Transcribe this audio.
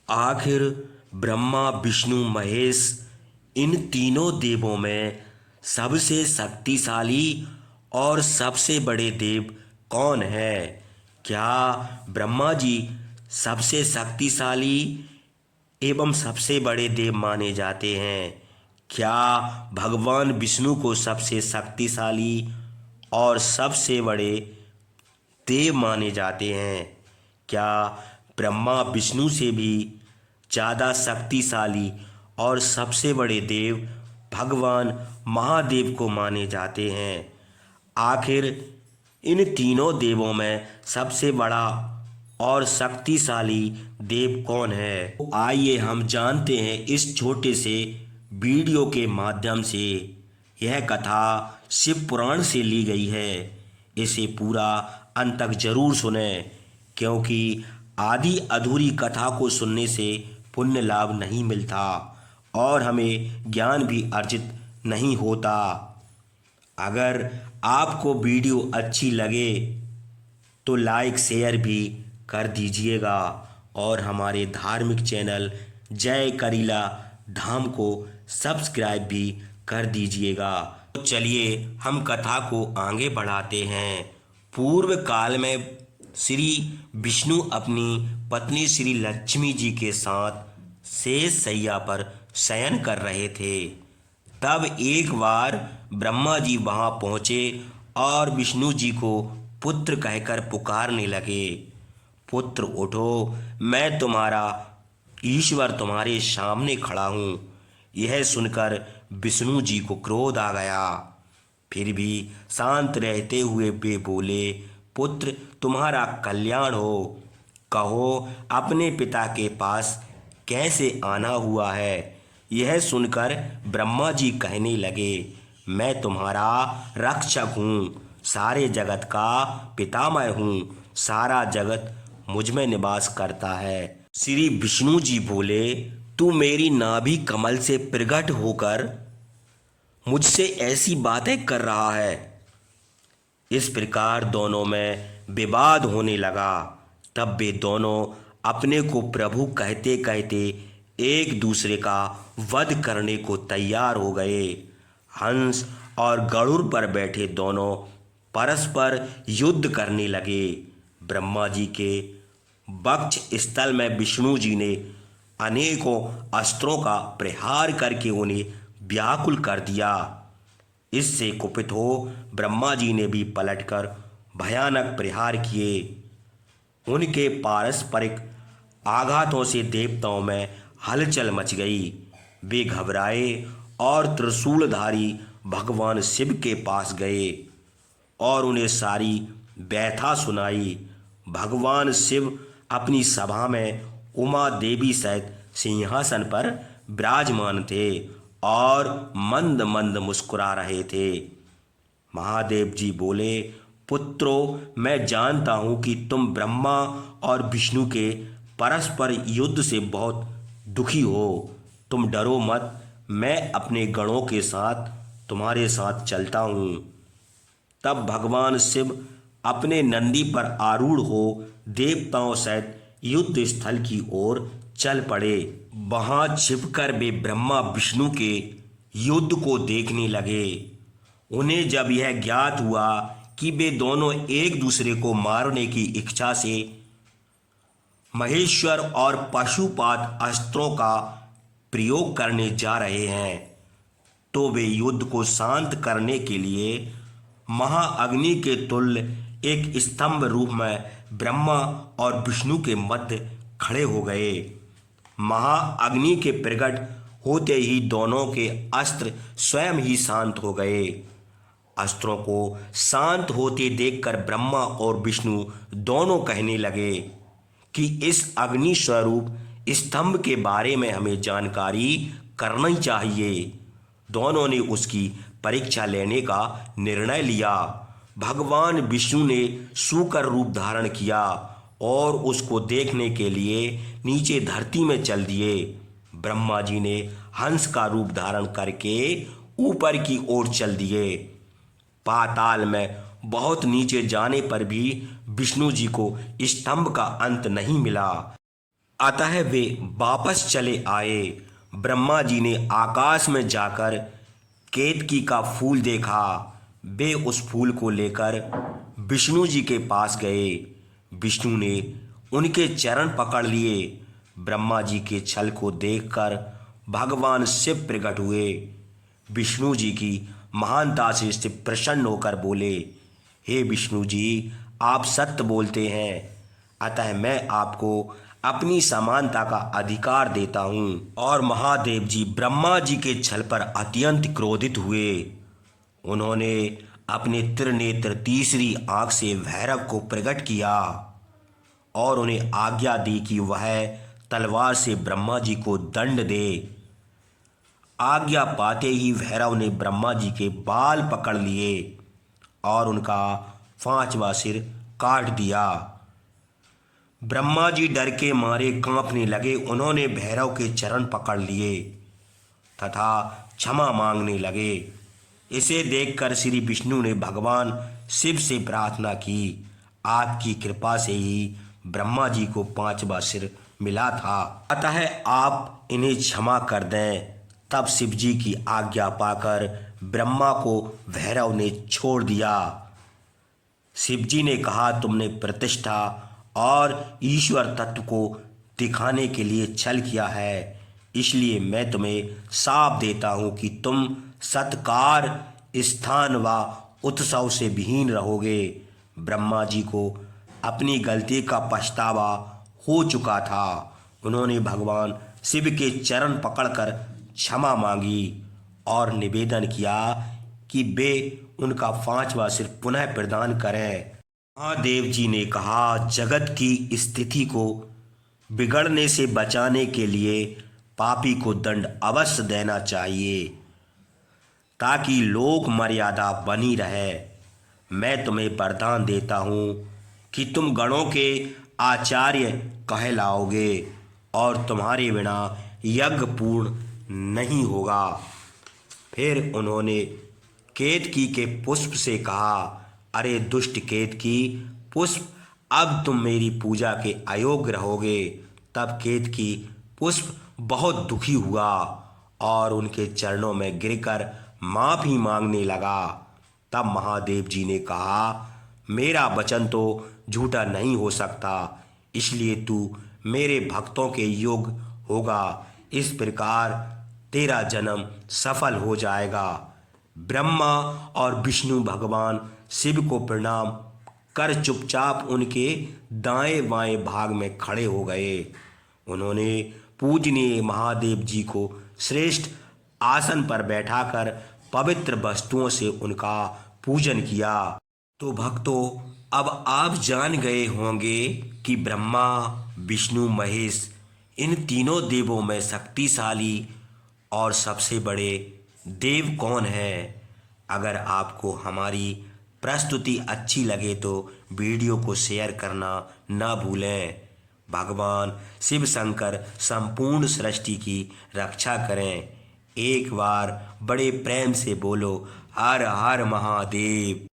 आखिर ब्रह्मा विष्णु महेश इन तीनों देवों में सबसे शक्तिशाली और सबसे बड़े देव कौन है? क्या ब्रह्मा जी सबसे शक्तिशाली एवं सबसे बड़े देव माने जाते हैं? क्या भगवान विष्णु को सबसे शक्तिशाली और सबसे बड़े देव माने जाते हैं? क्या ब्रह्मा विष्णु से भी ज़्यादा शक्तिशाली और सबसे बड़े देव भगवान महादेव को माने जाते हैं? आखिर इन तीनों देवों में सबसे बड़ा और शक्तिशाली देव कौन है? तो आइए हम जानते हैं इस छोटे से वीडियो के माध्यम से। यह कथा शिव पुराण से ली गई है। इसे पूरा अंत तक जरूर सुने, क्योंकि आधी अधूरी कथा को सुनने से पुण्य लाभ नहीं मिलता और हमें ज्ञान भी अर्जित नहीं होता। अगर आपको वीडियो अच्छी लगे तो लाइक शेयर भी कर दीजिएगा और हमारे धार्मिक चैनल जय करीला धाम को सब्सक्राइब भी कर दीजिएगा। तो चलिए हम कथा को आगे बढ़ाते हैं। पूर्व काल में श्री विष्णु अपनी पत्नी श्री लक्ष्मी जी के साथ शेष शैया पर शयन कर रहे थे। तब एक बार ब्रह्मा जी वहां पहुंचे और विष्णु जी को पुत्र कहकर पुकारने लगे। पुत्र उठो, मैं तुम्हारा ईश्वर तुम्हारे सामने खड़ा हूँ। यह सुनकर विष्णु जी को क्रोध आ गया। फिर भी शांत रहते हुए वे बोले, पुत्र तुम्हारा कल्याण हो। कहो अपने पिता के पास कैसे आना हुआ है? यह सुनकर ब्रह्मा जी कहने लगे, मैं तुम्हारा रक्षक हूँ, सारे जगत का पितामह हूँ, सारा जगत मुझ में निवास करता है। श्री विष्णु जी बोले, तू मेरी नाभि कमल से प्रकट होकर मुझसे ऐसी बातें कर रहा है। इस प्रकार दोनों में विवाद होने लगा। तब वे दोनों अपने को प्रभु कहते कहते एक दूसरे का वध करने को तैयार हो गए। हंस और गरुड़ पर बैठे दोनों परस्पर युद्ध करने लगे। ब्रह्मा जी के वक्ष स्थल में विष्णु जी ने अनेकों अस्त्रों का प्रहार करके उन्हें व्याकुल कर दिया। इससे कुपित हो ब्रह्मा जी ने भी पलटकर भयानक प्रहार किए। उनके पारस्परिक आघातों से देवताओं में हलचल मच गई। वे घबराए और त्रिशूलधारी भगवान शिव के पास गए और उन्हें सारी व्यथा सुनाई। भगवान शिव अपनी सभा में उमा देवी सहित सिंहासन पर विराजमान थे और मंद मंद मुस्कुरा रहे थे। महादेव जी बोले, पुत्रों मैं जानता हूँ कि तुम ब्रह्मा और विष्णु के परस्पर युद्ध से बहुत दुखी हो। तुम डरो मत, मैं अपने गणों के साथ तुम्हारे साथ चलता हूँ। तब भगवान शिव अपने नंदी पर आरूढ़ हो देवताओं सहित युद्ध स्थल की ओर चल पड़े। वहां छिपकर वे ब्रह्मा विष्णु के युद्ध को देखने लगे। उन्हें जब यह ज्ञात हुआ कि वे दोनों एक दूसरे को मारने की इच्छा से महेश्वर और पशुपात अस्त्रों का प्रयोग करने जा रहे हैं, तो वे युद्ध को शांत करने के लिए महाअग्नि के तुल्य एक स्तंभ रूप में ब्रह्मा और विष्णु के मध्य खड़े हो गए। महाअग्नि के प्रकट होते ही दोनों के अस्त्र स्वयं ही शांत हो गए। अस्त्रों को शांत होते देखकर ब्रह्मा और विष्णु दोनों कहने लगे कि इस अग्नि स्वरूप स्तंभ के बारे में हमें जानकारी करनी चाहिए। दोनों ने उसकी परीक्षा लेने का निर्णय लिया। भगवान विष्णु ने सूकर रूप धारण किया और उसको देखने के लिए नीचे धरती में चल दिए। ब्रह्मा जी ने हंस का रूप धारण करके ऊपर की ओर चल दिए। पाताल में बहुत नीचे जाने पर भी विष्णु जी को स्तंभ का अंत नहीं मिला। अतः वे वापस चले आए। ब्रह्मा जी ने आकाश में जाकर केतकी का फूल देखा। वे उस फूल को लेकर विष्णु जी के पास गए। विष्णु ने उनके चरण पकड़ लिए। ब्रह्मा जी के छल को देखकर भगवान शिव प्रकट हुए। विष्णु जी की महानता से शिव प्रसन्न होकर बोले, हे विष्णु जी, आप सत्य बोलते हैं, अतः मैं आपको अपनी समानता का अधिकार देता हूँ। और महादेव जी ब्रह्मा जी के छल पर अत्यंत क्रोधित हुए। उन्होंने अपने त्रिनेत्र तीसरी आंख से भैरव को प्रकट किया और उन्हें आज्ञा दी कि वह तलवार से ब्रह्मा जी को दंड दे। आज्ञा पाते ही भैरव ने ब्रह्मा जी के बाल पकड़ लिए और उनका 5वां सिर काट दिया। ब्रह्मा जी डर के मारे कांपने लगे। उन्होंने भैरव के चरण पकड़ लिए तथा क्षमा मांगने लगे। इसे देखकर श्री विष्णु ने भगवान शिव से प्रार्थना की, आपकी कृपा से ही ब्रह्मा जी को 5वां सिर मिला था, अतः आप इन्हें क्षमा कर दें। तब शिव जी की आज्ञा पाकर ब्रह्मा को भैरव ने छोड़ दिया। शिव जी ने कहा, तुमने प्रतिष्ठा और ईश्वर तत्व को दिखाने के लिए छल किया है, इसलिए मैं तुम्हें शाप देता हूँ कि तुम सत्कार, स्थान व उत्सव से विहीन रहोगे। ब्रह्मा जी को अपनी गलती का पछतावा हो चुका था। उन्होंने भगवान शिव के चरण पकड़कर क्षमा मांगी और निवेदन किया कि वे उनका 5वां सिर पुनः प्रदान करें। महादेव जी ने कहा, जगत की स्थिति को बिगड़ने से बचाने के लिए पापी को दंड अवश्य देना चाहिए ताकि लोक मर्यादा बनी रहे। मैं तुम्हें वरदान देता हूँ कि तुम गणों के आचार्य कहलाओगे और तुम्हारे बिना यज्ञ पूर्ण नहीं होगा। फिर उन्होंने केतकी के पुष्प से कहा, अरे दुष्ट केतकी पुष्प, अब तुम मेरी पूजा के अयोग्य रहोगे। तब केतकी पुष्प बहुत दुखी हुआ और उनके चरणों में गिरकर माफी मांगने लगा। तब महादेव जी ने कहा, मेरा वचन तो झूठा नहीं हो सकता, इसलिए तू मेरे भक्तों के योग्य होगा। इस प्रकार तेरा जन्म सफल हो जाएगा। ब्रह्मा और विष्णु भगवान शिव को प्रणाम कर चुपचाप उनके दाएं बाएं भाग में खड़े हो गए। उन्होंने पूजनीय महादेव जी को श्रेष्ठ आसन पर बैठाकर पवित्र वस्तुओं से उनका पूजन किया। तो भक्तों, अब आप जान गए होंगे कि ब्रह्मा, विष्णु, महेश इन तीनों देवों में शक्तिशाली और सबसे बड़े देव कौन है। अगर आपको हमारी प्रस्तुति अच्छी लगे तो वीडियो को शेयर करना ना भूलें। भगवान शिव शंकर संपूर्ण सृष्टि की रक्षा करें। एक बार बड़े प्रेम से बोलो, हर हर महादेव।